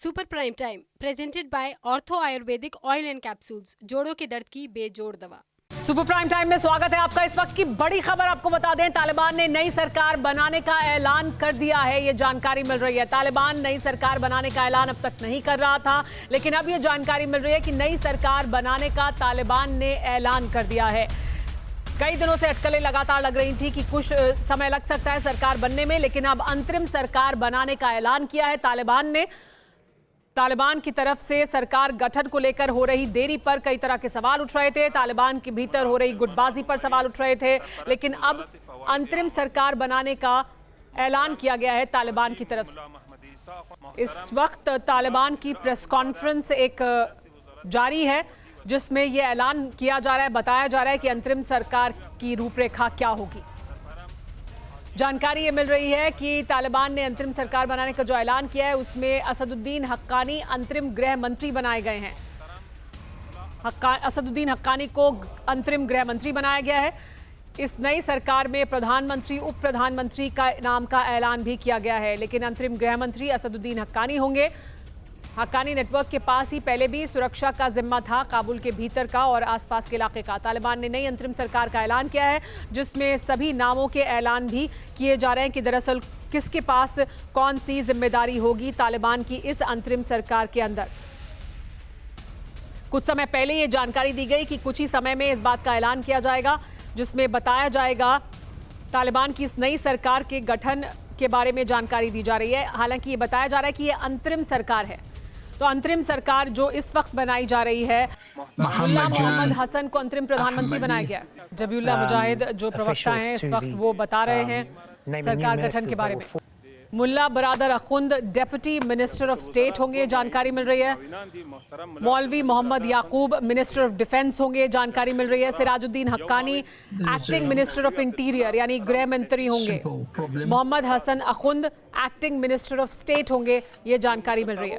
Super prime time presented by ortho Ayurvedic oil and capsules, जोड़ों के दर्द की बेजोड़ दवा। सुपर प्राइम टाइम में स्वागत है आपका। इस वक्त की बड़ी खबर आपको बता दें, तालिबान ने नई सरकार बनाने का ऐलान कर दिया है। ये जानकारी मिल रही है। तालिबान नई सरकार बनाने का ऐलान अब तक नहीं कर रहा था, लेकिन अब ये जानकारी मिल रही है कि नई सरकार बनाने का तालिबान ने ऐलान कर दिया है। कई दिनों से अटकलें लगातार लग रही थी कि कुछ समय लग सकता है सरकार बनने में, लेकिन अब अंतरिम सरकार बनाने का ऐलान किया है तालिबान ने। तालिबान की तरफ से सरकार गठन को लेकर हो रही देरी पर कई तरह के सवाल उठ रहे थे। तालिबान के भीतर हो रही गुटबाजी पर सवाल उठ रहे थे, लेकिन अब अंतरिम सरकार बनाने का ऐलान किया गया है तालिबान की तरफ से। इस वक्त तालिबान की प्रेस कॉन्फ्रेंस एक जारी है, जिसमें यह ऐलान किया जा रहा है, बताया जा रहा है कि अंतरिम सरकार की रूपरेखा क्या होगी। जानकारी ये मिल रही है कि तालिबान ने अंतरिम सरकार बनाने का जो ऐलान किया है, उसमें असदुद्दीन हक्कानी अंतरिम गृह मंत्री बनाए गए हैं। असदुद्दीन हक्कानी को अंतरिम गृह मंत्री बनाया गया है। इस नई सरकार में प्रधानमंत्री, उप प्रधानमंत्री का नाम का ऐलान भी किया गया है, लेकिन अंतरिम गृह मंत्री असदुद्दीन हक्कानी होंगे। हक्कानी नेटवर्क के पास ही पहले भी सुरक्षा का जिम्मा था, काबुल के भीतर का और आसपास के इलाके का। तालिबान ने नई अंतरिम सरकार का ऐलान किया है, जिसमें सभी नामों के ऐलान भी किए जा रहे हैं कि दरअसल किसके पास कौन सी जिम्मेदारी होगी तालिबान की इस अंतरिम सरकार के अंदर। कुछ समय पहले ये जानकारी दी गई कि कुछ ही समय में इस बात का ऐलान किया जाएगा, जिसमें बताया जाएगा तालिबान की इस नई सरकार के गठन के बारे में जानकारी दी जा रही है। हालांकि ये बताया जा रहा है कि ये अंतरिम सरकार है। तो अंतरिम सरकार जो इस वक्त बनाई जा रही है, मुल्ला मोहम्मद हसन को अंतरिम प्रधानमंत्री बनाया गया। जबीउल्लाह मुजाहिद जो प्रवक्ता हैं इस वक्त, वो बता रहे हैं सरकार गठन के बारे में। Mullah Baradar Akhund deputy minister of state होंगे, जानकारी मिल रही है। Maulvi Mohammad Yaqoob minister of defence होंगे, जानकारी मिल रही है। Sirajuddin Haqqani acting minister of interior यानी गृह मंत्री होंगे। Mohammad Hasan Akhund acting minister of state होंगे, ये जानकारी मिल रही है।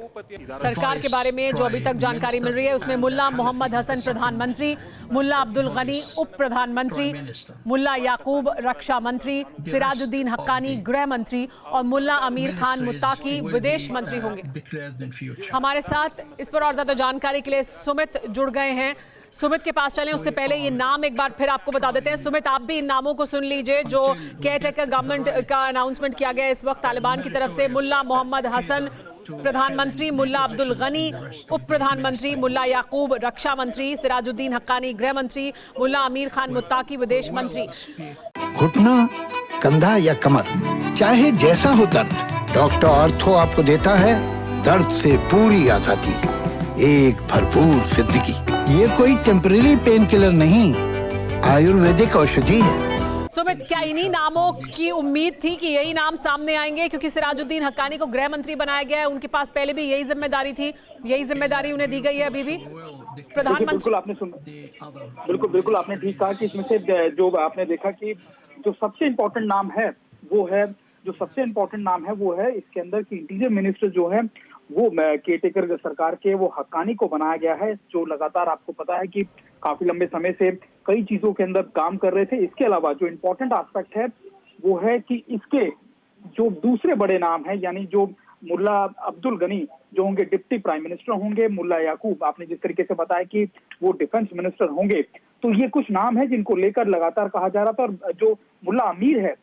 सरकार के बारे में जो अभी तक जानकारी मिल रही है, उसमें मुल्ला मोहम्मद हसन प्रधानमंत्री, मुल्ला अब्दुल गनी उप प्रधानमंत्री, मुल्ला याकूब रक्षा मंत्री, सिराजुद्दीन हक्कानी गृह मंत्री और मुल्ला अमीर खान मुत्ताकी विदेश मंत्री होंगे। हमारे साथ इस पर और ज्यादा जानकारी के लिए सुमित जुड़ गए हैं। सुमित के पास चलें, उससे पहले ये नाम एक बार फिर आपको बता देते हैं। सुमित, आप भी इन नामों को सुन लीजिए जो केयरटेकर गवर्नमेंट का अनाउंसमेंट किया गया इस वक्त तालिबान की तरफ से। मुल्ला मोहम्मद हसन प्रधानमंत्री, मुल्ला अब्दुल गनी उप प्रधानमंत्री, मुल्ला याकूब रक्षा मंत्री, सिराजुद्दीन हक्कानी गृह मंत्री, मुल्ला अमीर खान मुत्ताकी विदेश मंत्री। घुटना, कंधा या कमर, चाहे जैसा हो दर्द, डॉक्टर ऑर्थो आपको देता है दर्द से पूरी आजादी, एक भरपूर जिंदगी। ये कोई टेम्परेरी पेन किलर नहीं, आयुर्वेदिक औषधि है। सुमित, क्या इन्हीं नामों की उम्मीद थी कि यही नाम सामने आएंगे? क्योंकि सिराजुद्दीन हक्कानी को गृह मंत्री बनाया गया है, उनके पास पहले भी यही जिम्मेदारी थी, यही जिम्मेदारी उन्हें दी गई है अभी भी प्रधानमंत्री। बिल्कुल आपने ठीक कहा कि इसमें से जो आपने देखा कि जो सबसे इम्पोर्टेंट नाम है वो है इसके अंदर की इंटीरियर मिनिस्टर जो है वो केयरटेकर सरकार के वो हक्कानी को बनाया गया है, जो लगातार आपको पता है कि काफी लंबे समय से कई चीजों के अंदर काम कर रहे थे। इसके अलावा जो इम्पोर्टेंट एस्पेक्ट है वो है कि इसके जो दूसरे बड़े नाम है, यानी जो मुल्ला अब्दुल गनी जो होंगे डिप्टी प्राइम मिनिस्टर होंगे, मुल्ला याकूब आपने जिस तरीके से बताया कि वो डिफेंस मिनिस्टर होंगे, तो ये कुछ नाम है जिनको लेकर लगातार कहा जा रहा था। और जो मुल्ला अमीर है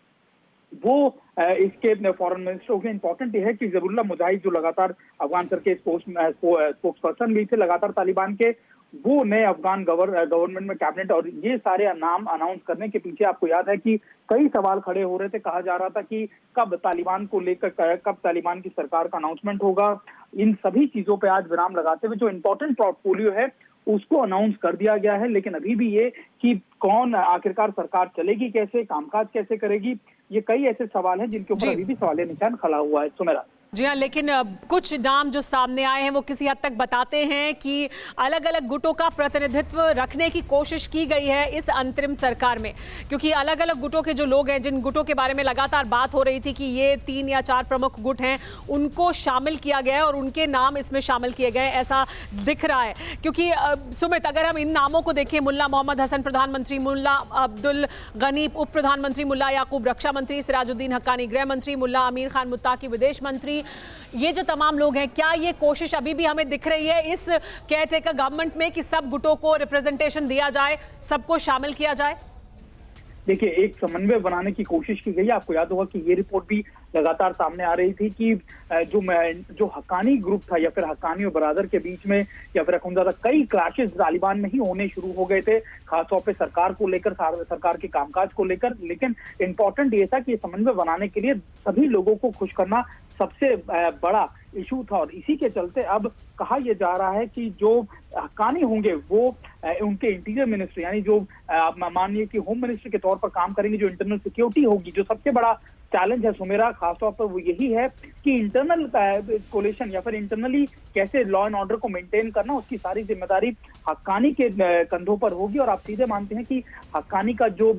वो इसके फॉरेन मिनिस्टर हो गए। इंपॉर्टेंट ये है कि जबीउल्लाह मुजाहिद जो लगातार अफगान सर के स्पोक्स पर्सन भी थे लगातार तालिबान के, वो नए अफगान गवर्नमेंट में कैबिनेट, और ये सारे नाम अनाउंस करने के पीछे आपको याद है कि कई सवाल खड़े हो रहे थे। कहा जा रहा था कि कब तालिबान को लेकर, कब तालिबान की सरकार का अनाउंसमेंट होगा। इन सभी चीजों पे आज विराम लगाते हुए जो इम्पोर्टेंट पोर्टफोलियो है उसको अनाउंस कर दिया गया है, लेकिन अभी भी ये कि कौन आखिरकार सरकार चलेगी कैसे, कामकाज कैसे करेगी, ये कई ऐसे सवाल हैं जिनके ऊपर अभी भी सवालिया निशान खड़ा हुआ है। सुमेरा जी हाँ, लेकिन कुछ नाम जो सामने आए हैं वो किसी हद तक बताते हैं कि अलग अलग गुटों का प्रतिनिधित्व रखने की कोशिश की गई है इस अंतरिम सरकार में, क्योंकि अलग अलग गुटों के जो लोग हैं, जिन गुटों के बारे में लगातार बात हो रही थी कि ये 3 या 4 प्रमुख गुट हैं, उनको शामिल किया गया है और उनके नाम इसमें शामिल किए गए, ऐसा दिख रहा है। क्योंकि सुमित, अगर हम इन नामों को देखें, मुल्ला मोहम्मद हसन प्रधानमंत्री, मुल्ला अब्दुल गनी उप प्रधानमंत्री, मुल्ला याकूब रक्षा मंत्री, सिराजुद्दीन हक्कानी गृह मंत्री, मुल्ला अमीर खान मुत्ताकी विदेश मंत्री, कि ये जो तमाम लोग हैं, क्या ये कोशिश अभी भी हमें दिख रही है इस केयरटेकर गवर्नमेंट में कि सब गुटों को रिप्रेजेंटेशन दिया जाए, सबको शामिल किया जाए? देखिए, एक समन्वय बनाने की कोशिश की गई है। आपको याद होगा कि ये रिपोर्ट भी लगातार सामने आ रही थी कि जो हक्कानी ग्रुप था या फिर हक्कानी और बरादर के बीच में या फिर ज्यादा कई क्लैशेस तालिबान में ही होने शुरू हो गए थे, खासतौर पे सरकार को लेकर, सरकार के कामकाज को लेकर। लेकिन इम्पोर्टेंट ये था कि समन्वय बनाने के लिए सभी लोगों को खुश करना सबसे बड़ा इशू था, और इसी के चलते अब कहा यह जा रहा है कि जो हक्कानी होंगे वो उनके इंटीरियर मिनिस्टर, यानी जो माननीय कि होम मिनिस्टर के तौर पर काम करेंगे, जो इंटरनल सिक्योरिटी होगी, जो सबसे बड़ा चैलेंज है सुमेरा खासतौर पर वो यही है कि इंटरनल कोलेशन या फिर इंटरनली कैसे लॉ एंड ऑर्डर को मेंटेन करना, उसकी सारी जिम्मेदारी हक्कानी के कंधों पर होगी। और आप सीधे मानते हैं कि हक्कानी का जो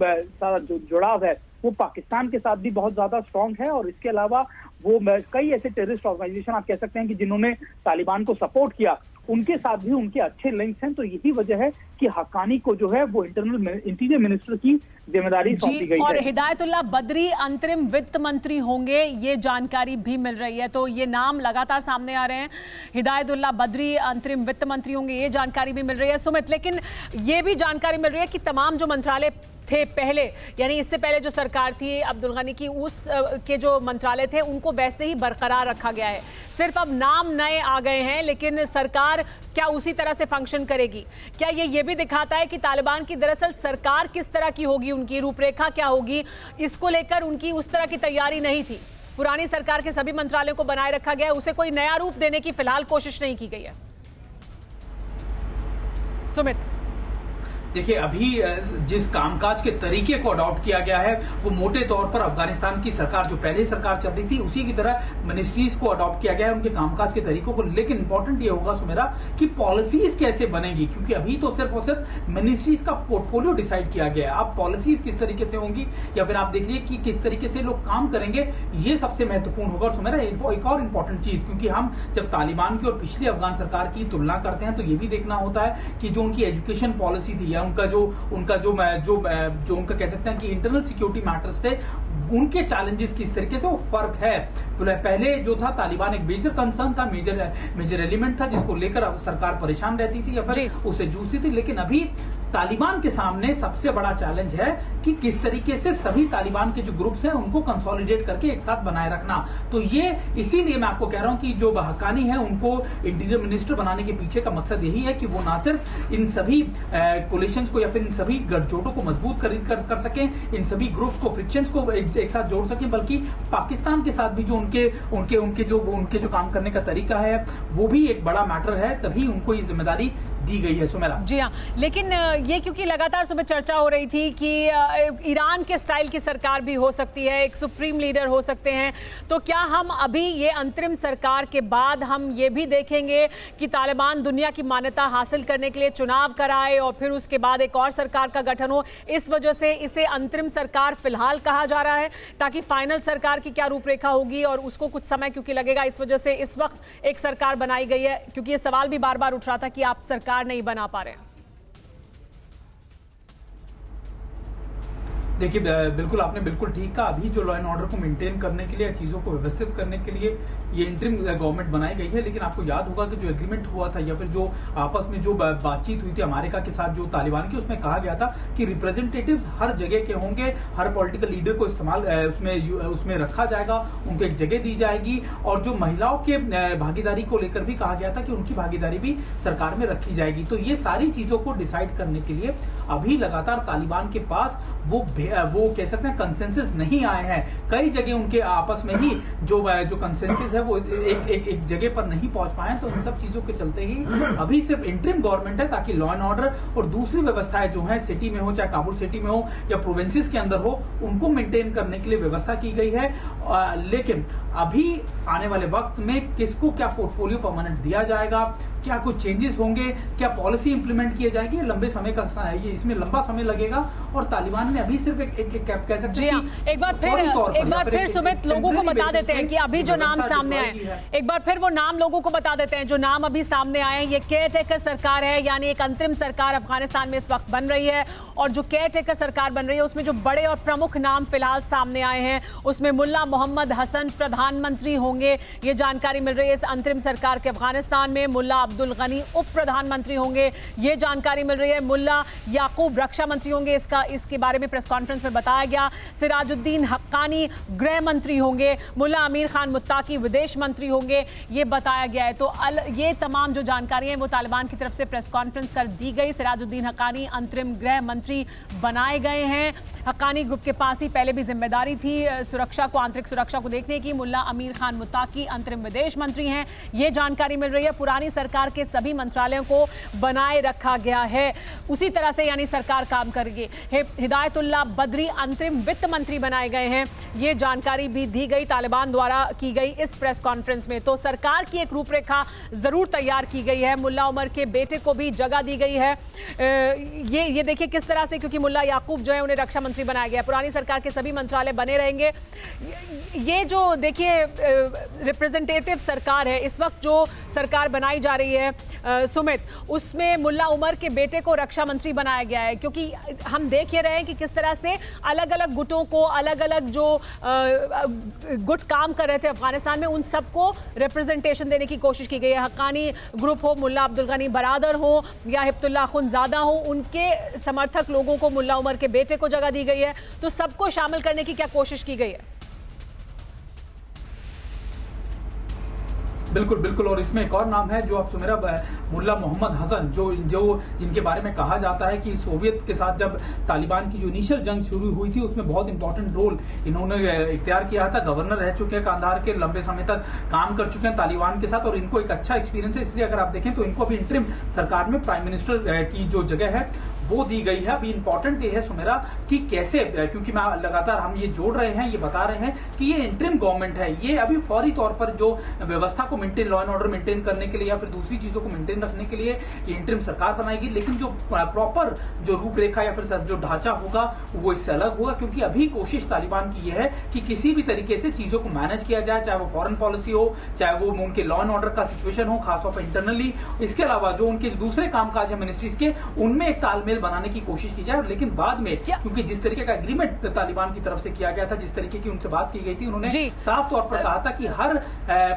जुड़ाव है वो पाकिस्तान के साथ भी बहुत ज्यादा स्ट्रांग है, और इसके अलावा वो कई ऐसे टेररिस्ट ऑर्गेनाइजेशन आप कह सकते हैं कि जिन्होंने तालिबान को सपोर्ट किया, उनके साथ भी उनके अच्छे लिंक्स हैं। तो यही वजह है कि हक्कानी को जो है वो इंटीरियर मिनिस्टर की जिम्मेदारी सौंपी गई है। और हिदायतुल्लाह बद्री अंतरिम वित्त मंत्री होंगे, ये जानकारी भी मिल रही है। तो ये नाम लगातार सामने आ रहे हैं, हिदायतुल्लाह बद्री अंतरिम वित्त मंत्री होंगे, ये जानकारी भी मिल रही है सुमित। लेकिन ये भी जानकारी मिल रही है कि तमाम जो मंत्रालय थे पहले, यानी इससे पहले जो सरकार थी अब्दुल गनी की, उस के जो मंत्रालय थे उनको वैसे ही बरकरार रखा गया है। सिर्फ अब नाम नए आ गए हैं, लेकिन सरकार क्या उसी तरह से फंक्शन करेगी? क्या ये भी दिखाता है कि तालिबान की दरअसल सरकार किस तरह की होगी, उनकी रूपरेखा क्या होगी, इसको लेकर उनकी उस तरह की तैयारी नहीं थी? पुरानी सरकार के सभी मंत्रालयों को बनाए रखा गया है, उसे कोई नया रूप देने की फिलहाल कोशिश नहीं की गई है। सुमित, देखिए, अभी जिस कामकाज के तरीके को अडॉप्ट किया गया है वो मोटे तौर पर अफगानिस्तान की सरकार, जो पहले सरकार चल रही थी, उसी की तरह मिनिस्ट्रीज को अडॉप्ट किया गया है, उनके कामकाज के तरीकों को। लेकिन इंपॉर्टेंट ये होगा सुमेरा कि पॉलिसीज कैसे बनेगी, क्योंकि अभी तो सिर्फ और सिर्फ मिनिस्ट्रीज का पोर्टफोलियो डिसाइड किया गया है। अब पॉलिसीज किस तरीके से होंगी या फिर आप देखिए कि किस तरीके से लोग काम करेंगे, ये सबसे महत्वपूर्ण होगा। और सुमेरा, एक और इंपॉर्टेंट चीज, क्योंकि हम जब तालिबान की और पिछली अफगान सरकार की तुलना करते हैं तो ये भी देखना होता है कि जो उनकी एजुकेशन पॉलिसी थी या उनका जो उनका कह सकते हैं कि इंटरनल सिक्योरिटी मैटर्स थे, उनके चैलेंजेस किस तरीके से वो फर्क है। पहले जो था तालिबान एक मेजर कंसर्न था, मेजर एलिमेंट था जिसको लेकर सरकार परेशान रहती थी या फिर उससे जूझती थी। लेकिन अभी तालिबान के सामने सबसे बड़ा चैलेंज है कि किस तरीके से सभी तालिबान के जो ग्रुप्स हैं उनको कंसोलिडेट करके एक साथ बनाए रखना। तो ये इसीलिए मैं आपको कह रहा हूं कि जो हक्कानी है उनको इंटीरियर मिनिस्टर बनाने के पीछे का मकसद यही है कि वो ना सिर्फ इन सभी कोलिशंस को या फिर इन सभी गठजोड़ों को मजबूत कर सकें, इन सभी ग्रुप्स को, फ्रिक्शंस को एक साथ जोड़ सकें, बल्कि पाकिस्तान के साथ भी जो उनके जो काम करने का तरीका है वो भी एक बड़ा मैटर है, तभी उनको ये जिम्मेदारी दी गई है सुमेरा। जी हाँ, लेकिन ये क्योंकि लगातार सुबह चर्चा हो रही थी कि ईरान के स्टाइल की सरकार भी हो सकती है, एक सुप्रीम लीडर हो सकते हैं, तो क्या हम अभी ये अंतरिम सरकार के बाद हम ये भी देखेंगे कि तालिबान दुनिया की मान्यता हासिल करने के लिए चुनाव कराए और फिर उसके बाद एक और सरकार का गठन हो? इस वजह से इसे अंतरिम सरकार फिलहाल कहा जा रहा है, ताकि फाइनल सरकार की क्या रूपरेखा होगी और उसको कुछ समय क्योंकि लगेगा, इस वजह से इस वक्त एक सरकार बनाई गई है। क्योंकि ये सवाल भी बार बार उठ रहा था कि आप सरकार नहीं बना पा रहे हैं। देखिए, बिल्कुल आपने बिल्कुल ठीक कहा। अभी जो लॉ एंड ऑर्डर को मेंटेन करने के लिए, चीजों को व्यवस्थित करने के लिए ये इंटरिम गवर्नमेंट बनाई गई है। लेकिन आपको याद होगा कि जो एग्रीमेंट हुआ था या फिर जो आपस में जो बातचीत हुई थी अमेरिका के साथ जो तालिबान की, उसमें कहा गया था कि रिप्रेजेंटेटिव हर जगह के होंगे, हर पॉलिटिकल लीडर को इस्तेमाल उसमें रखा जाएगा, उनको एक जगह दी जाएगी, और जो महिलाओं के भागीदारी को लेकर भी कहा गया था कि उनकी भागीदारी भी सरकार में रखी जाएगी। तो ये सारी चीजों को डिसाइड करने के लिए अभी लगातार तालिबान के पास वो कह सकते हैं कंसेंसस नहीं आए हैं। कई जगह उनके आपस में ही जो कंसेंसस है वो एक जगह पर नहीं पहुंच पाए। तो इन सब चीजों के चलते ही अभी सिर्फ इंटरिम गवर्नमेंट है, ताकि लॉ एंड ऑर्डर और दूसरी व्यवस्थाएं जो है सिटी में हो, चाहे काबुल सिटी में हो या प्रोविंसेस के अंदर हो, उनको मेंटेन करने के लिए व्यवस्था की गई है। लेकिन अभी आने वाले वक्त में किसको क्या पोर्टफोलियो परमानेंट दिया जाएगा, क्या कुछ चेंजेस होंगे, क्या पॉलिसी इंप्लीमेंट किए जाएंगे, लंबे समय का इसमें लंबा समय लगेगा। और तालिबान ने अभी सिर्फ कह सकते हैं। जी हाँ, एक बार फिर सुमित लोगों को बता देते हैं कि अभी जो नाम सामने आए, एक बार फिर वो नाम लोगों को बता देते हैं जो नाम अभी सामने आए हैं। ये केयर टेकर सरकार है, यानी एक अंतरिम सरकार अफगानिस्तान में इस वक्त बन रही है। और जो केयर टेकर सरकार बन रही है उसमें जो बड़े और प्रमुख नाम फिलहाल सामने आए हैं उसमें मुल्ला मोहम्मद हसन प्रधानमंत्री होंगे, ये जानकारी मिल रही है इस अंतरिम सरकार के अफगानिस्तान में। मुल्ला अब्दुल गनी उप प्रधानमंत्री होंगे, ये जानकारी मिल रही है। मुल्ला याकूब रक्षा मंत्री होंगे, इसके बारे में प्रेस कॉन्फ्रेंस में बताया गया। सिराजुद्दीन हक्कानी गृह मंत्री होंगे, मुल्ला अमीर खान मुत्ताकी विदेश मंत्री होंगे, ये बताया गया है। तो ये तमाम जो जानकारी है वो तालिबान की तरफ से प्रेस कॉन्फ्रेंस कर दी गई। सिराजुद्दीन हक्कानी अंतरिम गृह मंत्री बनाए गए हैं। हक्कानी ग्रुप के पास ही पहले भी जिम्मेदारी थी सुरक्षा को, आंतरिक सुरक्षा को देखने की। मुल्ला अमीर खान मुत्ताकी अंतरिम विदेश मंत्री हैं, ये जानकारी मिल रही है। पुरानी सरकार के सभी मंत्रालयों को बनाए रखा गया है, उसी तरह से यानी सरकार काम करेगी। हिदायतुल्लाह बदरी अंतरिम वित्त मंत्री बनाए गए हैं, ये जानकारी भी दी गई तालिबान द्वारा की गई इस प्रेस कॉन्फ्रेंस में। तो सरकार की एक रूपरेखा जरूर तैयार की गई है। मुल्ला उमर के बेटे को भी जगह दी गई है। ये देखिए किस तरह से, क्योंकि मुल्ला याकूब जो है उन्हें रक्षा मंत्री बनाया गया। पुरानी सरकार के सभी मंत्रालय बने रहेंगे। ये जो देखिए रिप्रेजेंटेटिव सरकार है, इस वक्त जो सरकार बनाई जा रही है सुमित, उसमें मुल्ला उमर के बेटे को रक्षा मंत्री बनाया गया है। क्योंकि हम देख रहे हैं कि किस तरह से अलग अलग गुटों को, अलग अलग जो गुट काम कर रहे थे अफगानिस्तान में, उन सबको रिप्रेजेंटेशन देने की कोशिश की गई है। हक्कानी ग्रुप हो, मुल्ला अब्दुल गनी बरादर हो या हिब्तुल्लाह खुनजादा हो, उनके समर्थक लोगों को मुल्ला उमर के बेटे को जगह दी गई है। तो सबको शामिल करने की क्या कोशिश की गई है? बिल्कुल। और इसमें एक और नाम है जो आप सुमेरा, मुल्ला मोहम्मद हसन, जो जिनके बारे में कहा जाता है कि सोवियत के साथ जब तालिबान की जो इनिशियल जंग शुरू हुई थी उसमें बहुत इंपॉर्टेंट रोल इन्होंने इख्तियार किया था। गवर्नर रह चुके हैं कांधार के, लंबे समय तक काम कर चुके हैं तालिबान के साथ और इनको एक अच्छा एक्सपीरियंस है। इसलिए अगर आप देखें तो इनको अभी इंटरिम सरकार में प्राइम मिनिस्टर की जो जगह है वो दी गई है। अभी इंपॉर्टेंट ये है सुमेरा कि कैसे, क्योंकि मैं लगातार हम ये जोड़ रहे हैं, ये बता रहे हैं कि ये इंटरिम गवर्नमेंट है, ये अभी फौरी तौर पर जो व्यवस्था को maintain, law and order maintain करने के लिए या फिर दूसरी चीजों को मेंटेन रखने के लिए ये इंटरिम सरकार बनाएगी। लेकिन जो प्रॉपर जो रूपरेखा या फिर जो ढांचा होगा वो इससे अलग होगा, क्योंकि अभी कोशिश तालिबान की यह है कि किसी भी तरीके से चीजों को मैनेज किया जाए, चाहे वो फॉरेन पॉलिसी हो, चाहे वो उनके लॉ एंड ऑर्डर का सिचुएशन हो, खासतौर पर इंटरनली। इसके अलावा जो उनके दूसरे कामकाज है मिनिस्ट्रीज के, उनमें एक तालमेल बनाने की कोशिश की जाए। लेकिन बाद में क्योंकि जिस तरीके का एग्रीमेंट तालिबान की तरफ से किया गया था, जिस तरीके की उनसे बात की गई थी, उन्होंने साफ तौर पर कहा था कि हर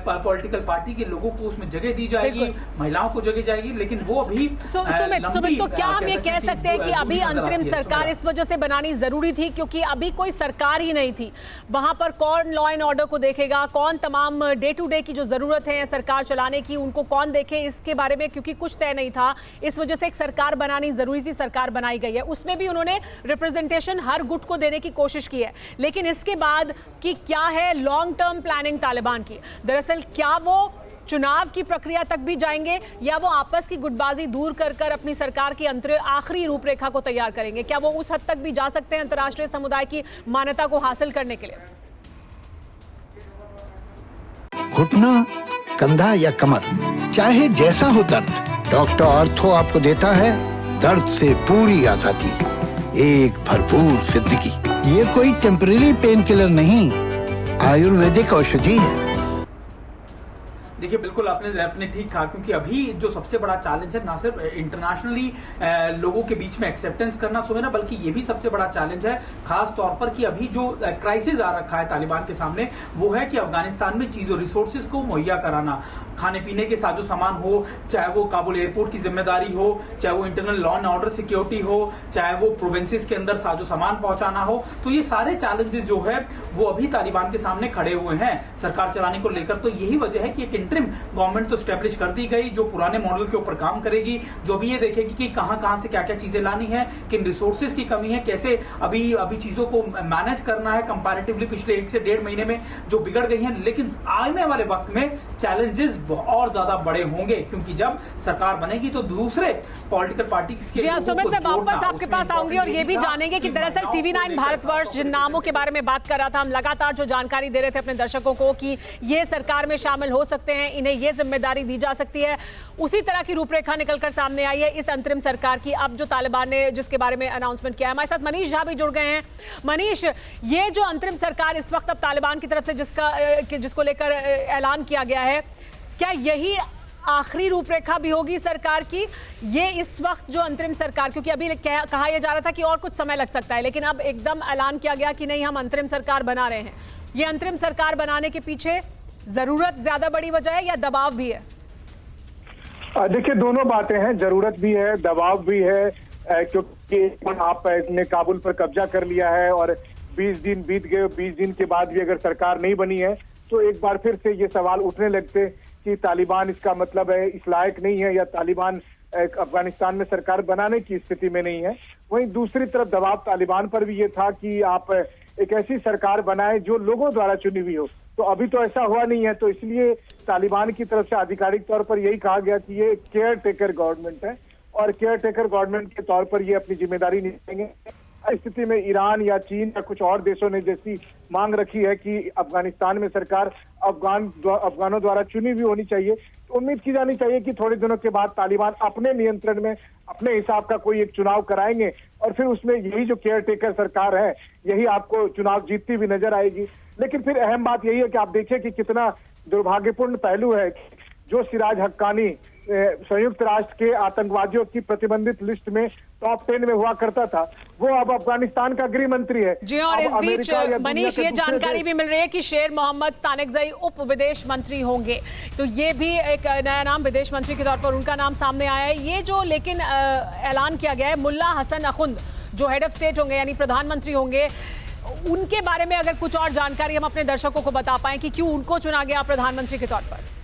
पॉलिटिकल पार्टी के लोगों को उसमें जगह दी जाएगी, महिलाओं को जगह जाएगी। लेकिन वो अभी सुमित, तो क्या हम ये कह सकते हैं कि अभी अंतरिम सरकार इस वजह से बनानी जरूरी थी क्योंकि अभी कोई सरकार ही नहीं थी वहां पर? कौन लॉ एंड ऑर्डर को देखेगा, कौन तमाम डे टू डे की जो जरूरत है सरकार चलाने की उनको कौन देखे, इसके बारे में क्योंकि कुछ तय नहीं था, इस वजह से एक सरकार बनानी जरूरी थी। सरकार बनाई गई है, उसमें भी उन्होंने रिप्रेजेंटेशन हर गुट को देने की कोशिश की है। लेकिन इसके बाद की क्या है लॉन्ग टर्म प्लानिंग तालिबान की? दरअसल क्या वो चुनाव की प्रक्रिया तक भी जाएंगे या वो आपस की गुटबाजी दूर कर अपनी सरकार की आखिरी रूपरेखा को तैयार करेंगे? क्या वो उस हद तक भी जा सकते हैं अंतर्राष्ट्रीय समुदाय की मान्यता को हासिल करने के लिए? घुटना, कंधा या कमर, चाहे जैसा हो दर्द, डॉक्टर ऑर्थो आपको देता है दर्द से पूरी आजादी, एक भरपूर जिंदगी। ये कोई टेम्परेरी पेन किलर नहीं, आयुर्वेदिक औषधि है। देखिए बिल्कुल आपने ठीक कहा, क्योंकि अभी जो सबसे बड़ा चैलेंज है ना सिर्फ इंटरनेशनली लोगों के बीच में एक्सेप्टेंस करना सुमेरा, बल्कि ये भी सबसे बड़ा चैलेंज है खास तौर पर कि अभी जो क्राइसिस आ रखा है तालिबान के सामने वो है कि अफगानिस्तान में चीजों रिसोर्सेज को मुहैया कराना। खाने पीने के साजो सामान हो, चाहे वो काबुल एयरपोर्ट की जिम्मेदारी हो, चाहे वो internal law and order security हो, चाहे वो प्रोविंसेस के अंदर साजो सामान पहुंचाना हो, तो ये सारे चैलेंजेस जो है वो अभी तालिबान के सामने खड़े हुए हैं सरकार चलाने को लेकर। तो यही वजह है कि एक इंटरिम गवर्नमेंट तो स्टैब्लिश कर दी गई जो पुराने मॉडल के ऊपर काम करेगी, जो भी ये देखेगी कि कहां से क्या क्या चीजें लानी है, किन रिसोर्सेज की कमी है, कैसे अभी चीजों को मैनेज करना है कंपैरेटिवली पिछले 1 से 1.5 महीने में जो बिगड़ गई है। लेकिन आने वाले वक्त में चैलेंजेस और ज्यादा बड़े होंगे, क्योंकि जब सरकार बनेगी तो दूसरे पॉलिटिकल पार्टी के जी हाँ सुमित, मैं वापस आपके पास आऊंगी और ये भी जानेंगे कि दरअसल TV9 भारतवर्ष जिन नामों के बारे में बात कर रहा था, हम लगातार जो जानकारी दे रहे थे अपने दर्शकों को कि ये सरकार में शामिल हो सकते हैं, इन्हें ये जिम्मेदारी दी जा सकती है, उसी तरह की रूपरेखा निकलकर सामने आई है इस अंतरिम सरकार की। अब जो तालिबान ने जिसके बारे में अनाउंसमेंट किया है, हमारे साथ मनीष झा भी जुड़ गए हैं। मनीष, ये जो अंतरिम सरकार इस वक्त अब तालिबान की तरफ से जिसको लेकर ऐलान किया गया है, क्या यही आखिरी रूपरेखा भी होगी सरकार की? ये इस वक्त जो अंतरिम सरकार, क्योंकि अभी कहा यह जा रहा था कि और कुछ समय लग सकता है, लेकिन अब एकदम ऐलान किया गया कि नहीं, हम अंतरिम सरकार बना रहे हैं। ये अंतरिम सरकार बनाने के पीछे जरूरत ज्यादा बड़ी वजह है या दबाव भी है? देखिए, दोनों बातें हैं, जरूरत भी है, दबाव भी है, क्योंकि आपने काबुल पर कब्जा कर लिया है और 20 दिन बीत गए, 20 दिन के बाद भी अगर सरकार नहीं बनी है तो एक बार फिर से ये सवाल उठने लगते कि तालिबान इसका मतलब है इस लायक नहीं है, या तालिबान अफगानिस्तान में सरकार बनाने की स्थिति में नहीं है। वहीं दूसरी तरफ दबाव तालिबान पर भी ये था कि आप एक ऐसी सरकार बनाए जो लोगों द्वारा चुनी हुई हो, तो अभी तो ऐसा हुआ नहीं है, तो इसलिए तालिबान की तरफ से आधिकारिक तौर पर यही कहा गया कि ये केयर टेकर गवर्नमेंट है और केयर टेकर गवर्नमेंट के तौर पर ये अपनी जिम्मेदारी निभाएंगे। स्थिति में ईरान या चीन या कुछ और देशों ने जैसी मांग रखी है कि अफगानिस्तान में सरकार अफगानों द्वारा चुनी हुई होनी चाहिए, तो उम्मीद की जानी चाहिए कि थोड़े दिनों के बाद तालिबान अपने नियंत्रण में अपने हिसाब का कोई एक चुनाव कराएंगे और फिर उसमें यही जो केयर टेकर सरकार है यही आपको चुनाव जीतती हुई नजर आएगी। लेकिन फिर अहम बात यही है कि आप देखिए कि कितना दुर्भाग्यपूर्ण पहलू है जो सिराज हक्कानी संयुक्त राष्ट्र के आतंकवादियों की प्रतिबंधित लिस्ट में टॉप 10 में हुआ करता था, वो अब अफगानिस्तान का गृह मंत्री है। जी, और इस बीच मनीष ये जानकारी भी मिल रही है कि शेर मोहम्मद स्तानिकज़ई उप विदेश मंत्री होंगे, तो ये भी एक नया नाम विदेश मंत्री के तौर पर उनका नाम सामने आया है। ये जो लेकिन ऐलान किया गया है मुल्ला हसन अखुंद जो हेड ऑफ स्टेट होंगे यानी प्रधानमंत्री होंगे, उनके बारे में अगर कुछ और जानकारी हम अपने दर्शकों को बता पाएं कि क्यों उनको चुना गया प्रधानमंत्री के तौर पर?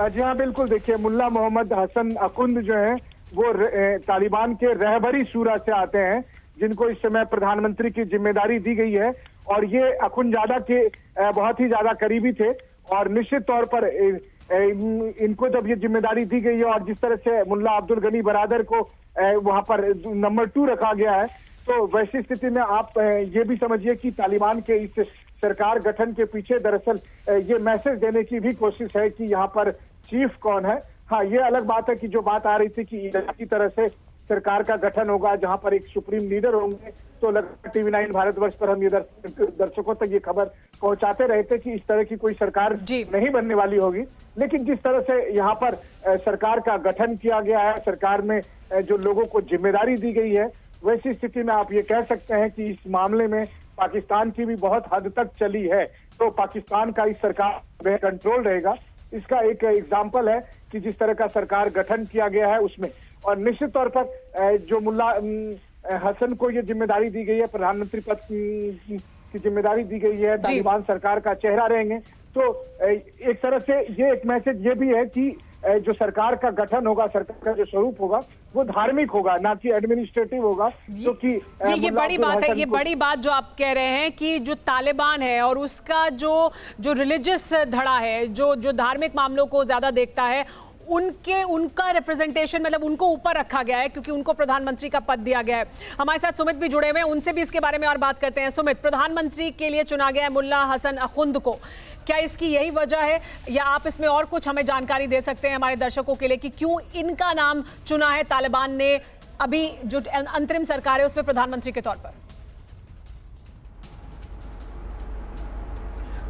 जी हाँ बिल्कुल, देखिए मुल्ला मोहम्मद हसन अखुंद जो है वो तालिबान के रहबरी शूरा से आते हैं, जिनको इस समय प्रधानमंत्री की जिम्मेदारी दी गई है, और ये अखुंदजादा के बहुत ही ज्यादा करीबी थे और निश्चित तौर पर इनको जब ये जिम्मेदारी दी गई है और जिस तरह से मुल्ला अब्दुल गनी बरादर को वहां पर नंबर 2 रखा गया है, तो वैसी स्थिति में आप ये भी समझिए कि तालिबान के इस सरकार गठन के पीछे दरअसल ये मैसेज देने की भी कोशिश है कि यहाँ पर चीफ कौन है। हाँ, ये अलग बात है कि जो बात आ रही थी कि इराक की तरह से सरकार का गठन होगा जहां पर एक सुप्रीम लीडर होंगे, तो लगातार TV9 भारतवर्ष पर हम ये दर्शकों तक ये खबर पहुंचाते रहे थे कि इस तरह की कोई सरकार नहीं बनने वाली होगी। लेकिन जिस तरह से यहाँ पर सरकार का गठन किया गया है, सरकार में जो लोगों को जिम्मेदारी दी गई है, वैसी स्थिति में आप ये कह सकते हैं कि इस मामले में पाकिस्तान की भी बहुत हद तक चली है, तो पाकिस्तान का इस सरकार में कंट्रोल रहेगा। इसका एक एग्जाम्पल है कि जिस तरह का सरकार गठन किया गया है उसमें, और निश्चित तौर पर जो मुल्ला हसन को ये जिम्मेदारी दी गई है, प्रधानमंत्री पद की जिम्मेदारी दी गई है, तालिबान सरकार का चेहरा रहेंगे, तो एक तरह से ये एक मैसेज ये भी है कि जो सरकार का गठन होगा, सरकार का जो स्वरूप होगा वो धार्मिक होगा, ना कि एडमिनिस्ट्रेटिव होगा। क्योंकि ये बड़ी बात है, ये बड़ी बात जो आप कह रहे हैं कि जो तालिबान है और उसका जो रिलीजियस धड़ा है, जो धार्मिक मामलों को ज्यादा देखता है, उनका रिप्रेजेंटेशन मतलब उनको ऊपर रखा गया है क्योंकि उनको प्रधानमंत्री का पद दिया गया है। हमारे साथ सुमित भी जुड़े हुए हैं, उनसे भी इसके बारे में और बात करते हैं। सुमित, प्रधानमंत्री के लिए चुना गया है मुल्ला हसन अखुंद को, क्या इसकी यही वजह है या आप इसमें और कुछ हमें जानकारी दे सकते हैं हमारे दर्शकों के लिए कि क्यों इनका नाम चुना है तालिबान ने अभी जो अंतरिम सरकार है उसमें प्रधानमंत्री के तौर पर?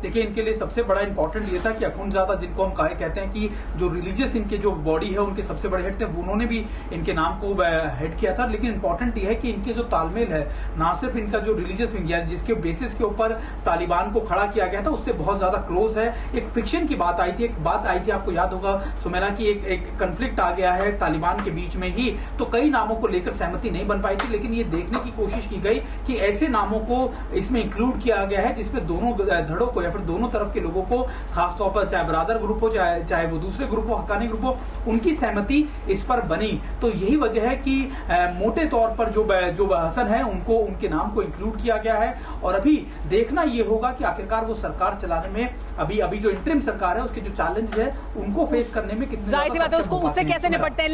देखिए, इनके लिए सबसे बड़ा इंपॉर्टेंट ये था कि अखुंदजादा, जिनको हम कहते हैं कि जो रिलीजियस इनके जो बॉडी है उनके सबसे बड़े हेड थे, उन्होंने भी इनके नाम को हेड किया था। लेकिन इंपॉर्टेंट ये है कि इनके जो तालमेल है, ना सिर्फ इनका जो रिलीजियस विंग है जिसके बेसिस के ऊपर तालिबान को खड़ा किया गया था उससे बहुत ज्यादा क्लोज है। एक फिक्शन की बात आई थी, आपको याद होगा सुमेना की एक कंफ्लिक्ट आ गया है तालिबान के बीच में ही, तो कई नामों को लेकर सहमति नहीं बन पाई थी, लेकिन ये देखने की कोशिश की गई कि ऐसे नामों को इसमें इंक्लूड किया गया है जिसमें दोनों धड़ों को फिर दोनों तरफ के लोगों को, खासतौर पर चाहे बरादर ग्रुप हो, चाहे वो दूसरे ग्रुप हो, हक्कानी ग्रुप हो, उनकी सहमति इस पर बनी। तो यही वजह है कि मोटे तौर पर जो हसन है उनको, उनके नाम को इंक्लूड किया गया है। और अभी देखना ये होगा कि आखिरकार वो सरकार चलाने में अभी जो इंटरिम सरकार है उसके जो चैलेंज है उनको फेस करने में कितने, जाहिर सी बात है उससे कैसे निपटते हैं।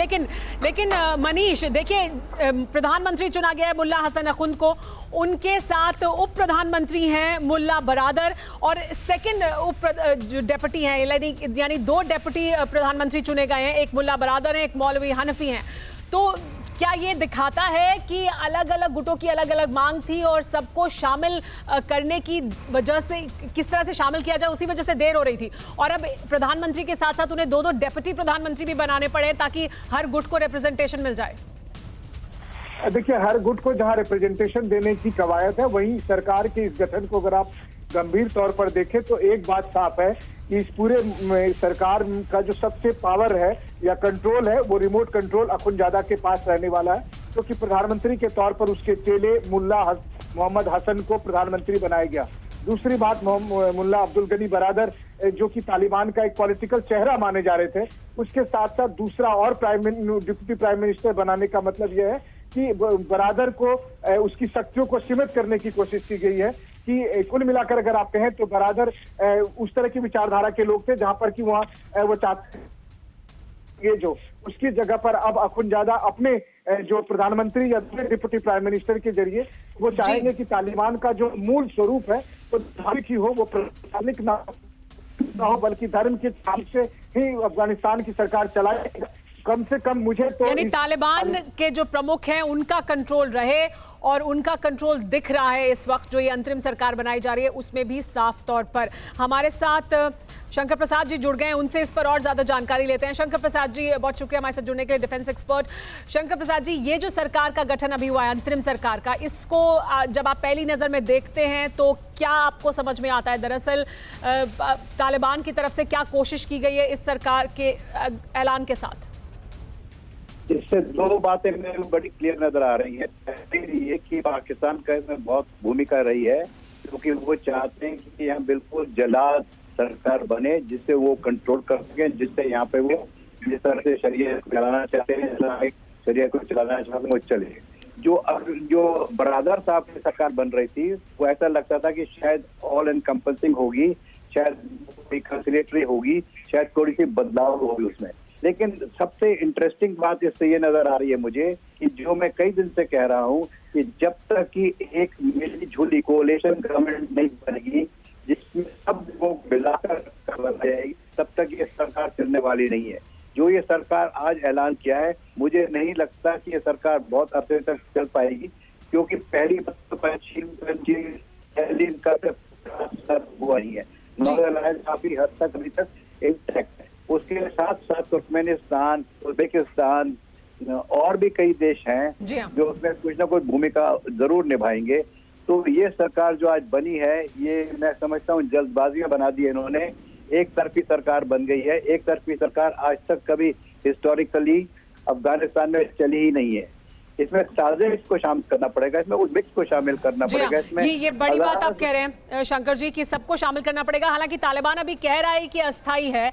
लेकिन मनीष, देखिए प्रधानमंत्री चुना गया है मुल्ला हसन अखुंद को, उनके साथ उप प्रधानमंत्री हैं मुल्ला बरादर और सेकंड जो डेप्यूटी हैं, यानी 2 डेप्यूटी प्रधानमंत्री चुने गए हैं, एक मुल्ला बरादर है, एक मौलवी हनफी हैं। तो क्या ये दिखाता है कि अलग अलग गुटों की अलग अलग मांग थी और सबको शामिल करने की वजह से, किस तरह से शामिल किया जाए उसी वजह से देर हो रही थी, और अब प्रधानमंत्री के साथ साथ उन्हें 2 डेप्यूटी प्रधानमंत्री भी बनाने पड़े ताकि हर गुट को रिप्रेजेंटेशन मिल जाए? देखिए, हर गुट को जहां रिप्रेजेंटेशन देने की कवायद है, वहीं सरकार के इस गठन को अगर आप गंभीर तौर पर देखें तो एक बात साफ है कि इस पूरे सरकार का जो सबसे पावर है या कंट्रोल है, वो रिमोट कंट्रोल अखुंदजादा के पास रहने वाला है, क्योंकि प्रधानमंत्री के तौर पर उसके चेले मुल्ला मोहम्मद हसन को प्रधानमंत्री बनाया गया। दूसरी बात, मुल्ला अब्दुल गनी बरादर जो कि तालिबान का एक पॉलिटिकल चेहरा माने जा रहे थे, उसके साथ साथ दूसरा और डिप्टी प्राइम मिनिस्टर बनाने का मतलब यह है कि बरादर को उसकी शक्तियों को सीमित करने की कोशिश की गई है। कि कुल मिलाकर अगर आप कहें तो बरादर उस तरह की विचारधारा के लोग थे जहां पर कि वहां वो चाहते ये जो उसकी जगह पर अब अखुंदजादा अपने जो प्रधानमंत्री या डिप्टी प्राइम मिनिस्टर के जरिए वो चाहेंगे कि तालिबान का जो मूल स्वरूप है वो धार्मिक ही हो, वो प्रशासनिक ना हो, बल्कि धर्म के नाम से ही अफगानिस्तान की सरकार चलाए। कम से कम मुझे तो यानी तालिबान के जो प्रमुख हैं उनका कंट्रोल रहे, और उनका कंट्रोल दिख रहा है इस वक्त जो ये अंतरिम सरकार बनाई जा रही है उसमें भी साफ तौर पर। हमारे साथ शंकर प्रसाद जी जुड़ गए हैं, उनसे इस पर और ज्यादा जानकारी लेते हैं। शंकर प्रसाद जी, बहुत शुक्रिया हमारे साथ जुड़ने के लिए, डिफेंस एक्सपर्ट। शंकर प्रसाद जी, ये जो सरकार का गठन अभी हुआ है अंतरिम सरकार का, इसको जब आप पहली नजर में देखते हैं तो क्या आपको समझ में आता है दरअसल तालिबान की तरफ से क्या कोशिश की गई है इस सरकार के ऐलान के साथ? इससे 2 बातें मेरे को बड़ी क्लियर नजर आ रही है। पहली ये कि पाकिस्तान का इसमें बहुत भूमिका रही है, क्योंकि वो चाहते हैं कि यहाँ बिल्कुल जलाद सरकार बने जिससे वो कंट्रोल कर सके, जिससे यहाँ पे वो जिस तरह से शरिया चलाना चाहते हैं, इस्लामिक शरिया को चलाना चाहते हैं, वो चले। जो बरादर साहब की सरकार बन रही थी वो ऐसा लगता था कि शायद ऑल एनकम्पसिंग होगी, शायद कंसिलेटरी होगी, शायद थोड़ी सी बदलाव होगी उसमें। लेकिन सबसे इंटरेस्टिंग बात इससे ये नजर आ रही है मुझे कि जो मैं कई दिन से कह रहा हूँ कि जब तक कि एक मिली जुली कोalition गवर्नमेंट नहीं बनेगी जिसमें सब लोगों को मिलाकर जाएगी, तब तक ये सरकार चलने वाली नहीं है। जो ये सरकार आज ऐलान किया है, मुझे नहीं लगता कि ये सरकार बहुत अरसे तक चल पाएगी, क्योंकि पहली हुआ नहीं है, काफी हद तक अभी तक इंटैक्ट है। उसके साथ साथ तुर्कमेनिस्तान, उज्बेकिस्तान और भी कई देश हैं जो उसमें कुछ ना कुछ भूमिका जरूर निभाएंगे। तो ये सरकार जो आज बनी है, ये मैं समझता हूँ जल्दबाजी में बना दी इन्होंने। एक तरफी सरकार बन गई है। एक तरफी सरकार आज तक कभी हिस्टोरिकली अफगानिस्तान में चली ही नहीं है। इसमें ताजिक्स को शामिल करना पड़ेगा, इसमें उज्बेक को शामिल करना पड़ेगा। इसमें ये बड़ी बात आप कह रहे हैं शंकर जी कि सबको शामिल करना पड़ेगा। हालांकि तालिबान अभी कह रहा है कि अस्थाई है,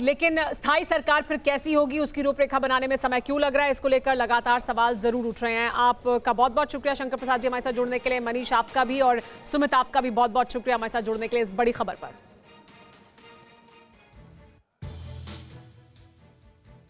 लेकिन स्थायी सरकार फिर कैसी होगी उसकी रूपरेखा बनाने में समय क्यों लग रहा है, इसको लेकर लगातार सवाल जरूर उठ रहे हैं। आपका बहुत बहुत शुक्रिया शंकर प्रसाद जी हमारे साथ जुड़ने के लिए। मनीष आपका भी और सुमित आपका भी बहुत बहुत शुक्रिया हमारे साथ जुड़ने के लिए इस बड़ी खबर पर।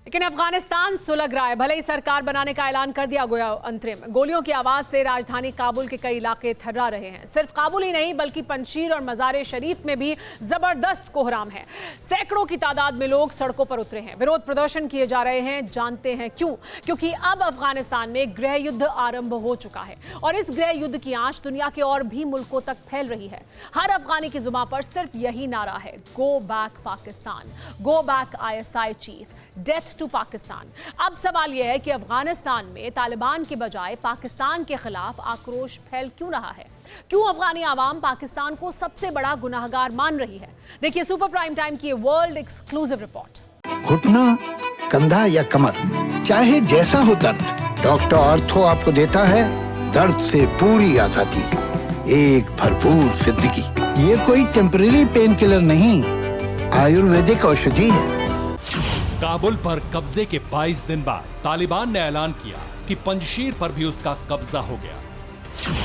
लेकिन अफगानिस्तान सुलग रहा है। भले ही सरकार बनाने का ऐलान कर दिया गया अंतरिम, गोलियों की आवाज से राजधानी काबुल के कई इलाके थर्रा रहे हैं। सिर्फ काबुल ही नहीं बल्कि पंजशीर और मज़ार शरीफ में भी जबरदस्त कोहराम है। सैकड़ों की तादाद में लोग सड़कों पर उतरे हैं, विरोध प्रदर्शन किए जा रहे हैं। जानते हैं क्यों? क्योंकि अब अफगानिस्तान में गृह युद्ध आरंभ हो चुका है और इस गृह युद्ध की आंच दुनिया के और भी मुल्कों तक फैल रही है। हर अफगानी की जुबान पर सिर्फ यही नारा है, go back Pakistan, go back ISI chief, death to Pakistan. अब सवाल यह है कि अफगानिस्तान में तालिबान के बजाय पाकिस्तान के खिलाफ आक्रोश फैल क्यों रहा है? क्यों अफगानी आवाम पाकिस्तान को सबसे बड़ा गुनाहगार मान रही है? देखिए सुपर प्राइम टाइम की वर्ल्ड एक्सक्लूसिव रिपोर्ट। घुटना, कंधा या कमर, चाहे जैसा हो दर्द, डॉक्टर ऑर्थो आपको देता है दर्द से पूरी आजादी, एक भरपूर जिंदगी। ये कोई टेम्परेरी पेन किलर नहीं, आयुर्वेदिक औषधि है। काबुल पर कब्जे के 22 दिन बाद तालिबान ने ऐलान किया कि पंजशीर पर भी उसका कब्जा हो गया।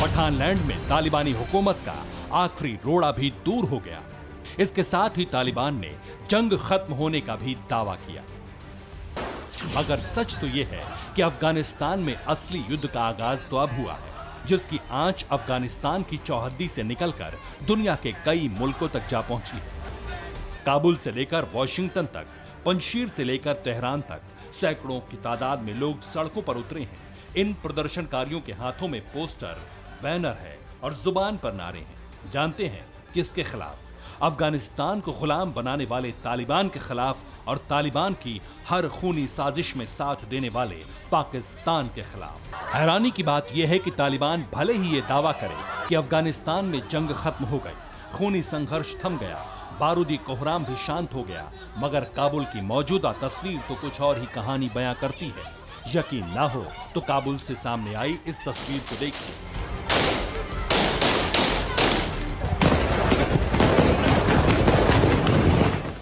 पठानलैंड में तालिबानी हुकूमत का आखिरी रोड़ा भी दूर हो गया। इसके साथ ही तालिबान ने जंग खत्म होने का भी दावा किया। मगर सच तो यह है कि अफगानिस्तान में असली युद्ध का आगाज तो अब हुआ है, जिसकी आंच अफगानिस्तान की चौहद्दी से निकलकर दुनिया के कई मुल्कों तक जा पहुंची है। काबुल से लेकर वॉशिंगटन तक, पंजशीर से लेकर तेहरान तक सैकड़ों की तादाद में लोग सड़कों पर उतरे हैं। इन प्रदर्शनकारियों के हाथों में पोस्टर, बैनर है और जुबान पर नारे हैं। जानते हैं किसके खिलाफ? अफगानिस्तान को गुलाम बनाने वाले तालिबान के खिलाफ और तालिबान की हर खूनी साजिश में साथ देने वाले पाकिस्तान के खिलाफ। हैरानी की बात यह है कि तालिबान भले ही ये दावा करे कि अफगानिस्तान में जंग खत्म हो गई, खूनी संघर्ष थम गया, बारूदी कोहराम भी शांत हो गया, मगर काबुल की मौजूदा तस्वीर तो कुछ और ही कहानी बयां करती है। यकीन ना हो तो काबुल से सामने आई इस तस्वीर को देखिए।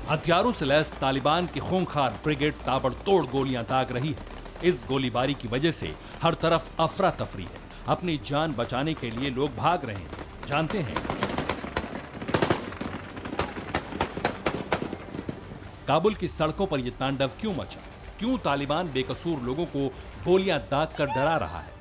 हथियारों से लैस तालिबान की खूंखार ब्रिगेड ताबड़तोड़ गोलियां दाग रही है। इस गोलीबारी की वजह से हर तरफ अफरा तफरी है। अपनी जान बचाने के लिए लोग भाग रहे हैं। जानते हैं काबुल की सड़कों पर यह तांडव क्यों मचा? क्यों तालिबान बेकसूर लोगों को गोलियां दाग कर डरा रहा है?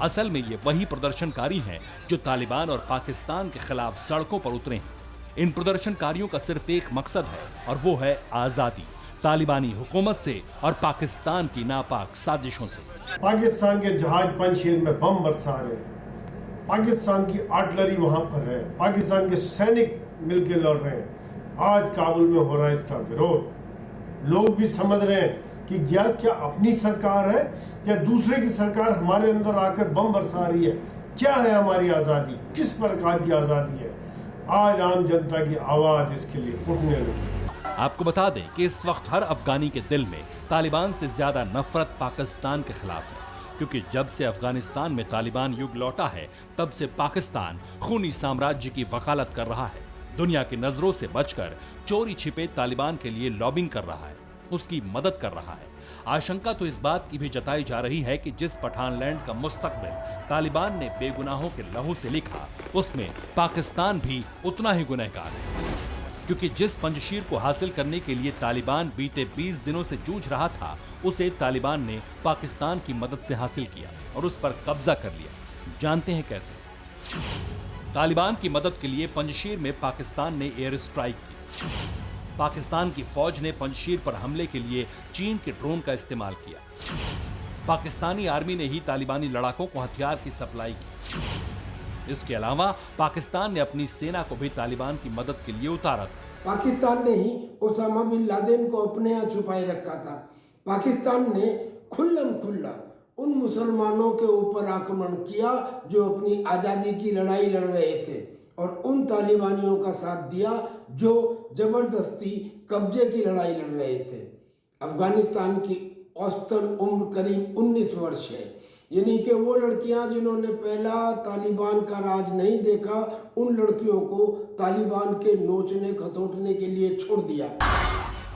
असल में ये वही प्रदर्शनकारी हैं जो तालिबान और पाकिस्तान के खिलाफ सड़कों पर उतरे हैं। इन प्रदर्शनकारियों का सिर्फ एक मकसद है और वो है आजादी, तालिबानी हुकूमत से और पाकिस्तान की नापाक साजिशों से। पाकिस्तान के जहाज पंजशीर में बम बरसा रहे हैं, पाकिस्तान की आर्टिलरी वहां पर है, पाकिस्तान के सैनिक मिलकर लड़ रहे हैं। आज काबुल में हो रहा है इसका विरोध। लोग भी समझ रहे हैं कि क्या अपनी सरकार है या दूसरे की सरकार हमारे अंदर आकर बम बरसा रही है। क्या है हमारी आजादी, किस प्रकार की आजादी है? आज आम जनता की आवाज इसके लिए उठने लगी। आपको बता दें कि इस वक्त हर अफगानी के दिल में तालिबान से ज्यादा नफरत पाकिस्तान के खिलाफ है, क्योंकि जब से अफगानिस्तान में तालिबान युग लौटा है तब से पाकिस्तान खूनी साम्राज्य की वकालत कर रहा है। दुनिया की नजरों से बचकर चोरी छिपे तालिबान के लिए लॉबिंग कर रहा है, उसकी मदद कर रहा है। आशंका तो इस बात की भी जताई जा रही है कि जिस पठानलैंड का मुस्तकबिल तालिबान ने बेगुनाहों के लहू से लिखा, उसमें पाकिस्तान भी उतना ही गुनहगार है, क्योंकि जिस पंजशीर को हासिल करने के लिए तालिबान बीते 20 दिनों से जूझ रहा था, उसे तालिबान ने पाकिस्तान की मदद से हासिल किया और उस पर कब्जा कर लिया। जानते हैं कैसे? तालिबान की मदद के लिए पंजशीर में पाकिस्तान ने एयर स्ट्राइक की। पाकिस्तान की फौज ने पंजशीर पर हमले के लिए चीन के ड्रोन का इस्तेमाल किया। पाकिस्तानी आर्मी ने ही तालिबानी लड़ाकों को हथियार की सप्लाई की। इसके अलावा पाकिस्तान ने अपनी सेना को भी तालिबान की मदद के लिए उतारा था। पाकिस्तान ने ही ओसामा बिन लादेन को अपने यहाँ छुपाए रखा था। पाकिस्तान ने खुल्लम खुल्ला उन मुसलमानों के ऊपर आक्रमण किया जो अपनी आज़ादी की लड़ाई लड़ रहे थे, और उन तालिबानियों का साथ दिया जो जबरदस्ती कब्जे की लड़ाई लड़ रहे थे। अफगानिस्तान की औसतन उम्र करीब 19 वर्ष है, यानी कि वो लड़कियां जिन्होंने पहला तालिबान का राज नहीं देखा, उन लड़कियों को तालिबान के नोचने खसोटने के लिए छोड़ दिया।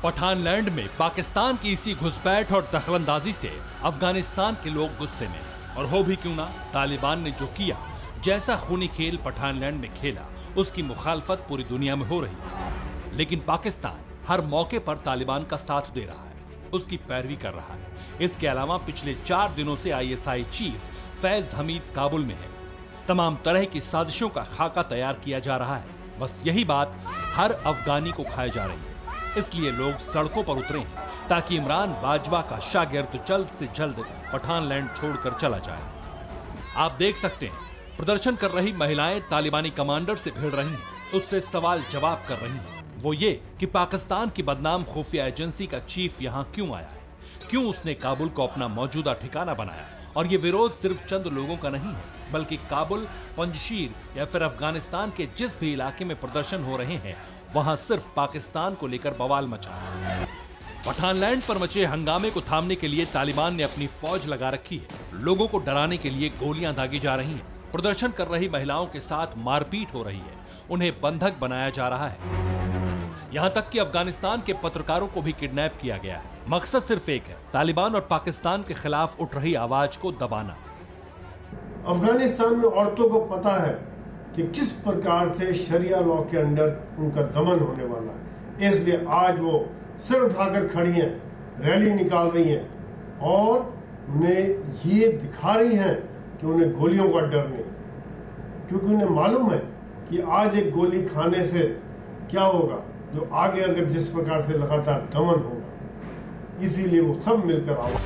पठानलैंड में पाकिस्तान की इसी घुसपैठ और दखलंदाजी से अफगानिस्तान के लोग गुस्से में, और हो भी क्यों ना, तालिबान ने जो किया, जैसा खूनी खेल पठानलैंड में खेला, उसकी मुखालफत पूरी दुनिया में हो रही है। लेकिन पाकिस्तान हर मौके पर तालिबान का साथ दे रहा है, उसकी पैरवी कर रहा है। इसके अलावा पिछले 4 दिनों से ISI चीफ फैज हमीद काबुल में है। तमाम तरह की साजिशों का खाका तैयार किया जा रहा है। बस यही बात हर अफगानी को खाई जा रही है। इसलिए लोग सड़कों पर उतरे हैं ताकि इमरान बाजवा का शागिर्द जल्द से जल्द पठानलैंड छोड़कर चला जाए। आप देख सकते हैं प्रदर्शन कर रही महिलाएं तालिबानी कमांडर से भिड़ रही हैं, उससे सवाल जवाब कर रही हैं। वो ये कि पाकिस्तान की बदनाम खुफिया एजेंसी का चीफ यहाँ क्यों आया है, क्यों उसने काबुल को अपना मौजूदा ठिकाना बनाया। और ये विरोध सिर्फ चंद लोगों का नहीं है, बल्कि काबुल, पंजशीर या फिर अफगानिस्तान के जिस भी इलाके में प्रदर्शन हो रहे हैं, वहां सिर्फ पाकिस्तान को लेकर बवाल मचा है। पठानलैंड पर मचे हंगामे को थामने के लिए तालिबान ने अपनी फौज लगा रखी है। लोगों को डराने के लिए गोलियां दागी जा रही हैं। प्रदर्शन कर रही महिलाओं के साथ मारपीट हो रही है, उन्हें बंधक बनाया जा रहा है। यहां तक कि अफगानिस्तान के पत्रकारों को भी किडनैप किया गया है। मकसद सिर्फ एक है, तालिबान और पाकिस्तान के खिलाफ उठ रही आवाज को दबाना। अफगानिस्तान में औरतों को पता है कि किस प्रकार से शरिया लॉ के अंडर उनका दमन होने वाला है, इसलिए आज वो सिर उठाकर खड़ी हैं, रैली निकाल रही हैं और उन्हें ये दिखा रही हैं कि उन्हें गोलियों का डर नहीं, क्योंकि उन्हें मालूम है कि आज एक गोली खाने से क्या होगा, जो आगे अगर जिस प्रकार से लगातार दमन होगा, इसीलिए वो सब मिलकर आवा।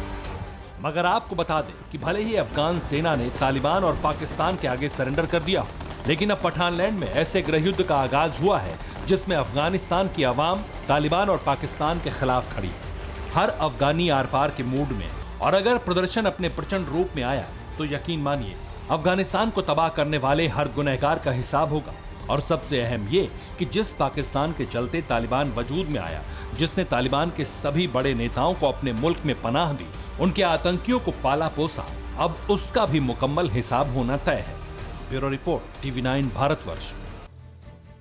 मगर आपको बता दें कि भले ही अफगान सेना ने तालिबान और पाकिस्तान के आगे सरेंडर कर दिया, लेकिन अब पठानलैंड में ऐसे गृहयुद्ध का आगाज हुआ है जिसमें अफगानिस्तान की आवाम तालिबान और पाकिस्तान के खिलाफ खड़ी है। हर अफगानी आर पार के मूड में, और अगर प्रदर्शन अपने प्रचंड रूप में आया तो यकीन मानिए अफगानिस्तान को तबाह करने वाले हर गुनहगार का हिसाब होगा। और सबसे अहम ये कि जिस पाकिस्तान के चलते तालिबान वजूद में आया, जिसने तालिबान के सभी बड़े नेताओं को अपने मुल्क में पनाह दी, उनके आतंकियों को पाला पोसा, अब उसका भी मुकम्मल हिसाब होना तय है। Bureau report, TV9 Bharatvarsh.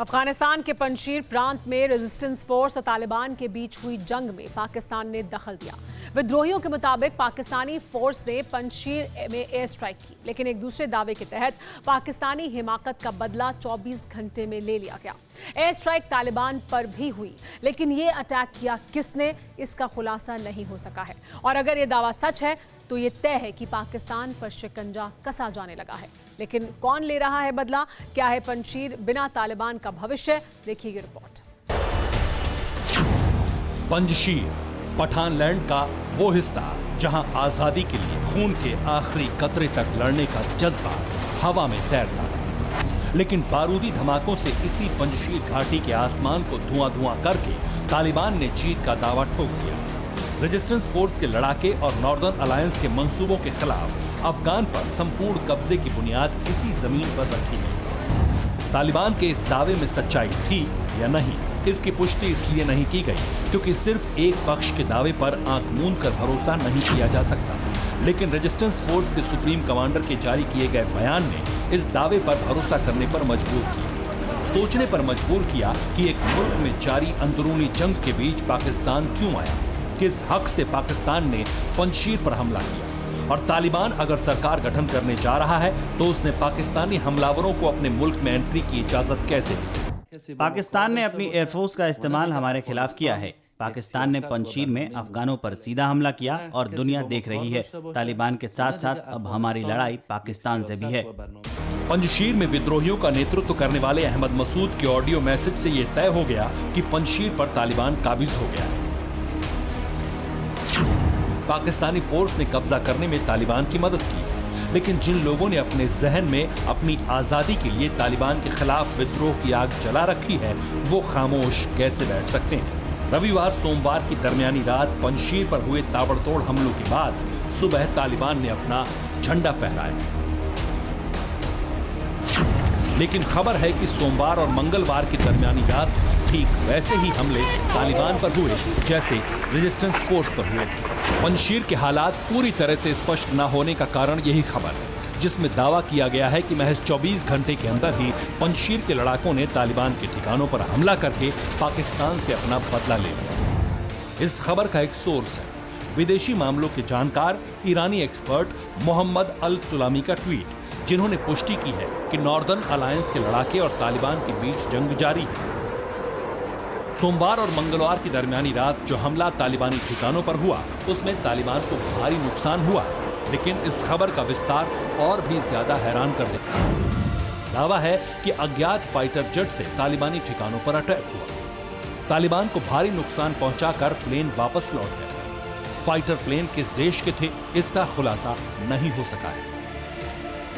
Afghanistan के पंजशीर प्रांत में रेजिस्टेंस फोर्स और तालिबान के बीच हुई जंग में पाकिस्तान ने दखल दिया। विद्रोहियों के मुताबिक पाकिस्तानी फोर्स ने पंजशीर में एयर स्ट्राइक की, लेकिन एक दूसरे दावे के तहत पाकिस्तानी हिमाकत का बदला 24 घंटे में ले लिया गया। एयर स्ट्राइक तालिबान पर भी हुई, लेकिन ये अटैक किया किसने, इसका खुलासा नहीं हो सका है। और अगर ये दावा सच है तो ये तय है कि पाकिस्तान पर शिकंजा कसा जाने लगा है। लेकिन कौन ले रहा है बदला, क्या है पंजशीर बिना तालिबान का भविष्य, देखिए ये रिपोर्ट। पंजशीर पठानलैंड का वो हिस्सा जहां आजादी के लिए खून के आखिरी कतरे तक लड़ने का जज्बा हवा में तैरता है, लेकिन बारूदी धमाकों से इसी पंजशीर घाटी के आसमान को धुआं करके तालिबान ने जीत का दावा ठोक दिया। रेजिस्टेंस फोर्स के लड़ाके और नॉर्दर्न अलायंस के मंसूबों के खिलाफ अफगान पर संपूर्ण कब्जे की बुनियाद इसी जमीन पर रखी गई। तालिबान के इस दावे में सच्चाई थी या नहीं, इसकी पुष्टि इसलिए नहीं की गई क्योंकि सिर्फ एक पक्ष के दावे पर आंख मूंद कर भरोसा नहीं किया जा सकता। लेकिन रेजिस्टेंस फोर्स के सुप्रीम कमांडर के जारी किए गए बयान ने इस दावे पर भरोसा करने पर मजबूर किया, सोचने पर मजबूर किया कि एक मुल्क में जारी अंदरूनी जंग के बीच पाकिस्तान क्यों आया, किस हक से पाकिस्तान ने पंजशीर पर हमला किया, और तालिबान अगर सरकार गठन करने जा रहा है तो उसने पाकिस्तानी हमलावरों को अपने मुल्क में एंट्री की इजाजत कैसे दी। पाकिस्तान ने अपनी एयरफोर्स का इस्तेमाल हमारे खिलाफ किया है। पाकिस्तान ने पंजशीर में अफगानों पर सीधा हमला किया और दुनिया देख रही है। तालिबान के साथ साथ अब हमारी लड़ाई पाकिस्तान से भी है। पंजशीर में विद्रोहियों का नेतृत्व करने वाले अहमद मसूद के ऑडियो मैसेज से यह तय हो गया कि पंजशीर पर तालिबान काबिज हो गया है। पाकिस्तानी फोर्स ने कब्जा करने में तालिबान की मदद की, लेकिन जिन लोगों ने अपने जहन में अपनी आजादी के लिए तालिबान के खिलाफ विद्रोह की आग जला रखी है, वो खामोश कैसे बैठ सकते हैं। रविवार सोमवार की दरमियानी रात पंजशीर पर हुए ताबड़तोड़ हमलों के बाद सुबह तालिबान ने अपना झंडा फहराया, लेकिन खबर है कि सोमवार और मंगलवार की दरमियानी रात ठीक वैसे ही हमले तालिबान पर हुए जैसे रेजिस्टेंस फोर्स पर हुए थे। पंजशीर के हालात पूरी तरह से स्पष्ट न होने का कारण यही खबर है, जिसमें दावा किया गया है कि महज 24 घंटे के अंदर ही पंजशीर के लड़ाकों ने तालिबान के ठिकानों पर हमला करके पाकिस्तान से अपना बदला ले लिया। इस खबर का एक सोर्स है विदेशी मामलों के जानकार ईरानी एक्सपर्ट मोहम्मद अल सुलामी का ट्वीट, जिन्होंने पुष्टि की है कि नॉर्दर्न अलायंस के लड़ाके और तालिबान के बीच जंग जारी है। सोमवार और मंगलवार की दरमियानी रात जो हमला तालिबानी ठिकानों पर हुआ, उसमें तालिबान को भारी नुकसान हुआ, लेकिन इस खबर का विस्तार और भी ज्यादा हैरान कर देता है। दावा है कि अज्ञात फाइटर जेट से तालिबानी ठिकानों पर अटैक हुआ। तालिबान को भारी नुकसान पहुंचाकर प्लेन वापस लौट गया। फाइटर प्लेन किस देश के थे, इसका खुलासा नहीं हो सका है।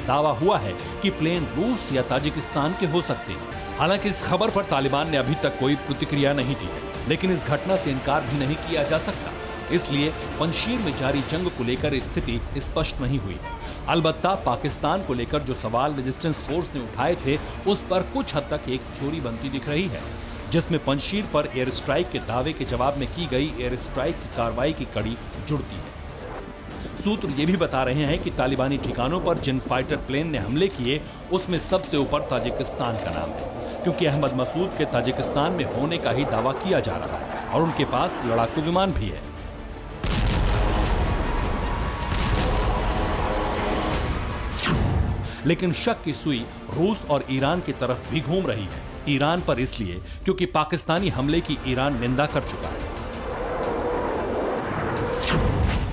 दावा हुआ है कि प्लेन रूस या ताजिकिस्तान के हो सकते हैं। हालांकि इस खबर पर तालिबान ने अभी तक कोई प्रतिक्रिया नहीं दी है, लेकिन इस घटना से इनकार भी नहीं किया जा सकता। इसलिए पंजशीर में जारी जंग को लेकर स्थिति स्पष्ट नहीं हुई है। अलबत्ता पाकिस्तान को लेकर जो सवाल रेजिस्टेंस फोर्स ने उठाए थे, उस पर कुछ हद तक एक थ्योरी बनती दिख रही है, जिसमें पंजशीर पर एयर स्ट्राइक के दावे के जवाब में की गई एयर स्ट्राइक की कार्रवाई की कड़ी जुड़ती है। सूत्र ये भी बता रहे हैं कि तालिबानी ठिकानों पर जिन फाइटर प्लेन ने हमले किए उसमें सबसे ऊपर ताजिकिस्तान का नाम है, क्योंकि अहमद मसूद के ताजिकिस्तान में होने का ही दावा किया जा रहा है और उनके पास लड़ाकू विमान भी है। लेकिन शक की सुई रूस और ईरान की तरफ भी घूम रही है। ईरान पर इसलिए क्योंकि पाकिस्तानी हमले की ईरान निंदा कर चुका है।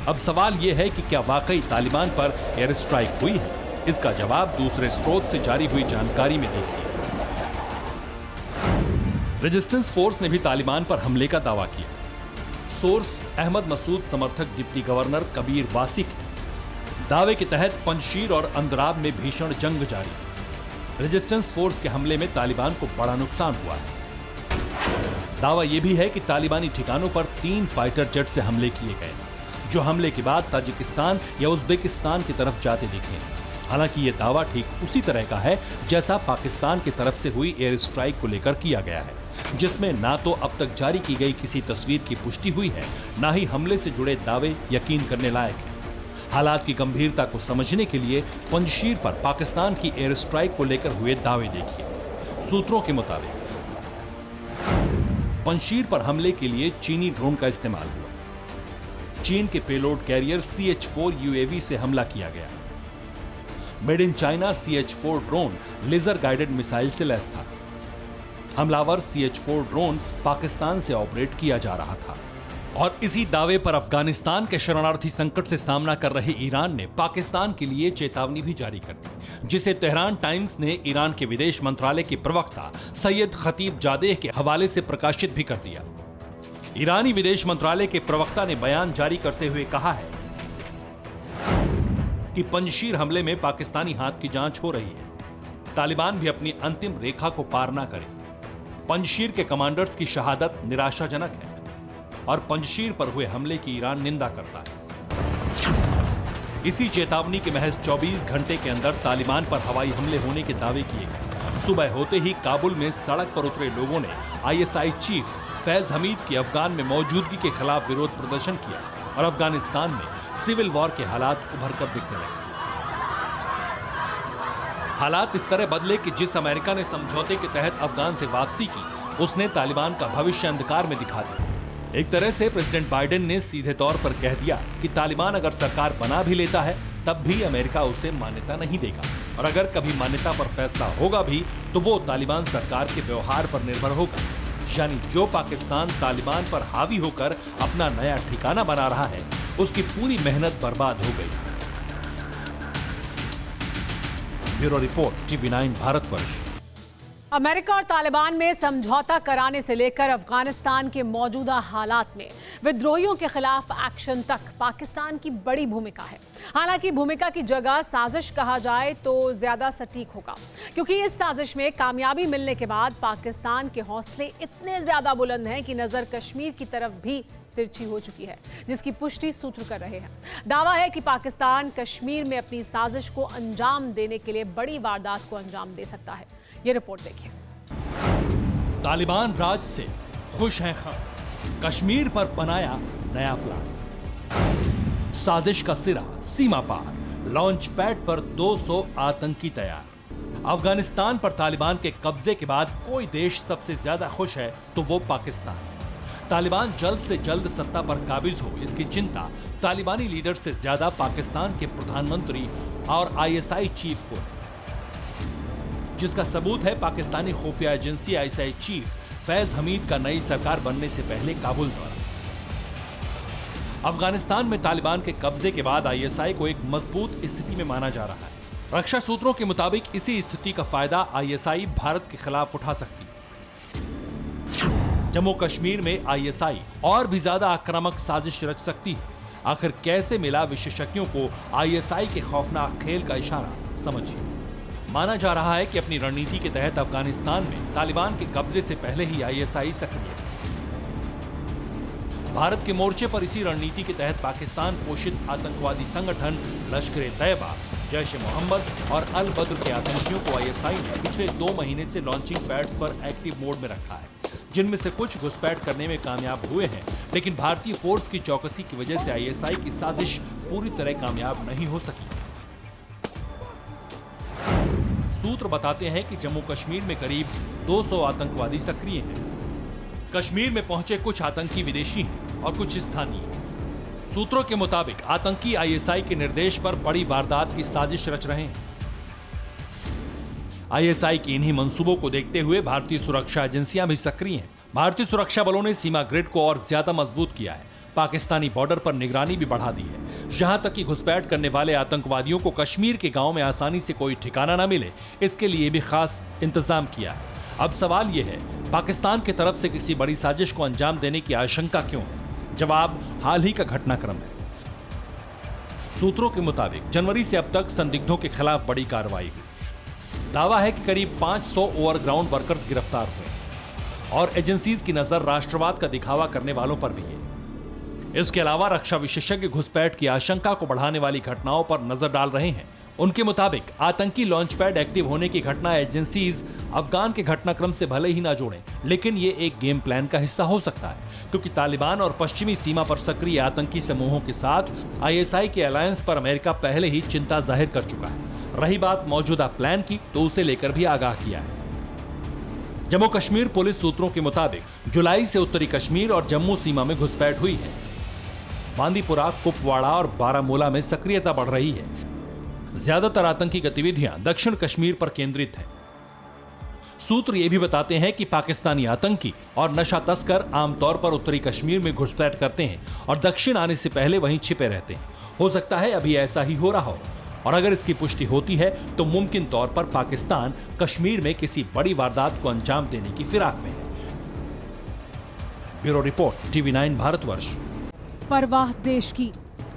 अब सवाल यह है कि क्या वाकई तालिबान पर एयर स्ट्राइक हुई है? इसका जवाब दूसरे स्रोत से जारी हुई जानकारी में देखिए। रेजिस्टेंस फोर्स ने भी तालिबान पर हमले का दावा किया। सोर्स अहमद मसूद समर्थक डिप्टी गवर्नर कबीर वासिक है। दावे के तहत पंजशीर और अंदराब में भीषण जंग जारी। रेजिस्टेंस फोर्स के हमले में तालिबान को बड़ा नुकसान हुआ है। दावा यह भी है कि तालिबानी ठिकानों पर 3 फाइटर जेट से हमले किए गए, जो हमले के बाद ताजिकिस्तान या उज्बेकिस्तान की तरफ जाते दिखे। हालांकि यह दावा ठीक उसी तरह का है जैसा पाकिस्तान की तरफ से हुई एयर स्ट्राइक को लेकर किया गया है, जिसमें ना तो अब तक जारी की गई किसी तस्वीर की पुष्टि हुई है, ना ही हमले से जुड़े दावे यकीन करने लायक हैं। हालात की गंभीरता को समझने के लिए पंजशीर पर पाकिस्तान की एयर स्ट्राइक को लेकर हुए दावे देखिए। सूत्रों के मुताबिक पंजशीर पर हमले के लिए चीनी ड्रोन का इस्तेमाल हुआ। चीन के पेलोड कैरियर CH-4 UAV से हमला किया गया। Made in China CH-4 drone laser guided missile से लैस था। हमलावर CH-4 ड्रोन पाकिस्तान से ऑपरेट किया जा रहा था। और इसी दावे पर अफगानिस्तान के शरणार्थी संकट से सामना कर रहे ईरान ने पाकिस्तान के लिए चेतावनी भी जारी कर दी, जिसे तेहरान टाइम्स ने ईरान के विदेश मंत्रालय के प्रवक्ता सैयद खतीब जादेह के हवाले से प्रकाशित भी कर दिया। ईरानी विदेश मंत्रालय के प्रवक्ता ने बयान जारी करते हुए कहा है कि पंजशीर हमले में पाकिस्तानी हाथ की जांच हो रही है। तालिबान भी अपनी अंतिम रेखा को पार ना करे। पंजशीर के कमांडर्स की शहादत निराशाजनक है और पंजशीर पर हुए हमले की ईरान निंदा करता है। इसी चेतावनी के महज 24 घंटे के अंदर तालिबान पर हवाई हमले होने के दावे किए गए। सुबह होते ही काबुल में सड़क पर उतरे लोगों ने ISI चीफ फैज हमीद की अफगान में मौजूदगी के खिलाफ विरोध प्रदर्शन किया और अफगानिस्तान में सिविल वॉर के हालात उभर कर दिखने लगे। हालात इस तरह बदले कि जिस अमेरिका ने समझौते के तहत अफगान से वापसी की, उसने तालिबान का भविष्य अंधकार में दिखा दिया। एक तरह से प्रेसिडेंट बाइडेन ने सीधे तौर पर कह दिया कि तालिबान अगर सरकार बना भी लेता है तब भी अमेरिका उसे मान्यता नहीं देगा, और अगर कभी मान्यता पर फैसला होगा भी तो वो तालिबान सरकार के व्यवहार पर निर्भर होगा। यानी जो पाकिस्तान तालिबान पर हावी होकर अपना नया ठिकाना बना रहा है, उसकी पूरी मेहनत बर्बाद हो गई। Bureau report TV9 Bharatvarsh. America और तालिबान में समझौता कराने से लेकर अफगानिस्तान के मौजूदा हालात में विद्रोहियों के खिलाफ एक्शन तक पाकिस्तान की बड़ी भूमिका है। हालांकि भूमिका की जगह साजिश कहा जाए तो ज्यादा सटीक होगा, क्योंकि इस साजिश में कामयाबी मिलने के बाद पाकिस्तान के हौसले इतने ज्यादा बुलंद हैं कि नजर कश्मीर की तरफ भी तिरछी हो चुकी है, जिसकी पुष्टि सूत्र कर रहे हैं। दावा है कि पाकिस्तान कश्मीर में अपनी साजिश को अंजाम देने के लिए बड़ी वारदात को अंजाम दे सकता है। ये रिपोर्ट देखिए। तालिबान राज से खुश हैं हम, कश्मीर पर बनाया नया प्लान। साजिश का सिरा सीमा पार, लॉन्च पैड पर 200 आतंकी तैयार। अफगानिस्तान पर तालिबान के कब्जे के बाद कोई देश सबसे ज्यादा खुश है तो वो पाकिस्तान। तालिबान जल्द से जल्द सत्ता पर काबिज हो, इसकी चिंता तालिबानी लीडर से ज्यादा पाकिस्तान के प्रधानमंत्री और ISI चीफ को है, जिसका सबूत है पाकिस्तानी खुफिया agency ISI chief Faiz Hamid का नई सरकार बनने से पहले काबुल दौरा। अफगानिस्तान में तालिबान के कब्जे के बाद ISI को एक मजबूत स्थिति में माना जा रहा है। रक्षा सूत्रों के मुताबिक इसी स्थिति का फायदा ISI भारत के खिलाफ उठा सकती है। जम्मू कश्मीर में ISI और भी ज्यादा आक्रामक साजिश रच सकती है। आखिर कैसे मिला विशेषज्ञों को ISI के खौफनाक खेल का इशारा, समझिए। माना जा रहा है कि अपनी रणनीति के तहत अफगानिस्तान में तालिबान के कब्जे से पहले ही ISI सक्रिय है। भारत के मोर्चे पर इसी रणनीति के तहत पाकिस्तान पोषित आतंकवादी संगठन लश्कर-ए-तैयबा, जैश-ए-मोहम्मद और अल-बद्र के आतंकियों को ISI ने पिछले 2 महीने से लॉन्चिंग पैड्स पर एक्टिव मोड में रखा है, जिनमें से कुछ घुसपैठ करने में कामयाब हुए हैं, लेकिन भारतीय फोर्स की चौकसी की वजह से ISI की साजिश पूरी तरह कामयाब नहीं हो सकी। सूत्र बताते हैं कि जम्मू कश्मीर में करीब 200 आतंकवादी सक्रिय हैं। कश्मीर में पहुंचे कुछ आतंकी विदेशी हैं और कुछ स्थानीय। सूत्रों के मुताबिक आतंकी आईएसआई के निर्देश पर बड़ी वारदात की साजिश रच रहे हैं। आईएसआई के इन्हीं मंसूबों को देखते हुए भारतीय सुरक्षा एजेंसियां भी सक्रिय हैं। भारतीय सुरक्षा बलों ने सीमा ग्रिड को और ज्यादा मजबूत किया है। पाकिस्तानी बॉर्डर पर निगरानी भी बढ़ा दी है। यहां तक कि घुसपैठ करने वाले आतंकवादियों को कश्मीर के गांव में आसानी से कोई ठिकाना न मिले, इसके लिए भी खास इंतजाम किया है। अब सवाल यह है, पाकिस्तान की तरफ से किसी बड़ी साजिश को अंजाम देने की आशंका क्यों है? जवाब हाल ही का घटनाक्रम है। सूत्रों के मुताबिक जनवरी से अब तक संदिग्धों के खिलाफ बड़ी कार्रवाई हुई। दावा है कि करीब 500 ओवरग्राउंड वर्कर्स गिरफ्तार हुए और एजेंसीज की नजर राष्ट्रवाद का दिखावा करने वालों पर भी है। इसके अलावा रक्षा विशेषज्ञ घुसपैठ की आशंका को बढ़ाने वाली घटनाओं पर नजर डाल रहे हैं। उनके मुताबिक आतंकी लॉन्च पैड एक्टिव होने की घटना एजेंसीज अफगान के घटनाक्रम से भले ही ना जोड़ें, लेकिन ये एक गेम प्लान का हिस्सा हो सकता है, क्योंकि तालिबान और पश्चिमी सीमा पर सक्रिय आतंकी समूहों के साथ आईएसआई के अलायंस पर अमेरिका पहले ही चिंता जाहिर कर चुका है। रही बात मौजूदा प्लान की, तो उसे लेकर भी आगाह किया है। जम्मू कश्मीर पुलिस सूत्रों के मुताबिक जुलाई से उत्तरी कश्मीर और जम्मू सीमा में घुसपैठ हुई है। बांदीपुरा, कुपवाड़ा और बारामूला में सक्रियता बढ़ रही है। ज्यादातर आतंकी गतिविधियां दक्षिण कश्मीर पर केंद्रित हैं। सूत्र ये भी बताते हैं कि पाकिस्तानी आतंकी और नशा तस्कर आमतौर पर उत्तरी कश्मीर में घुसपैठ करते हैं और दक्षिण आने से पहले वहीं छिपे रहते हैं। हो सकता है अभी ऐसा ही हो रहा हो, और अगर इसकी पुष्टि होती है तो मुमकिन तौर पर पाकिस्तान कश्मीर में किसी बड़ी वारदात को अंजाम देने की फिराक में है। Bureau report, TV9 Bharatvarsh. परवाह देश की,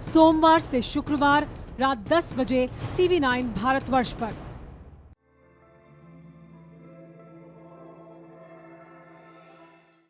सोमवार से शुक्रवार रात 10 बजे TV9 भारतवर्ष पर।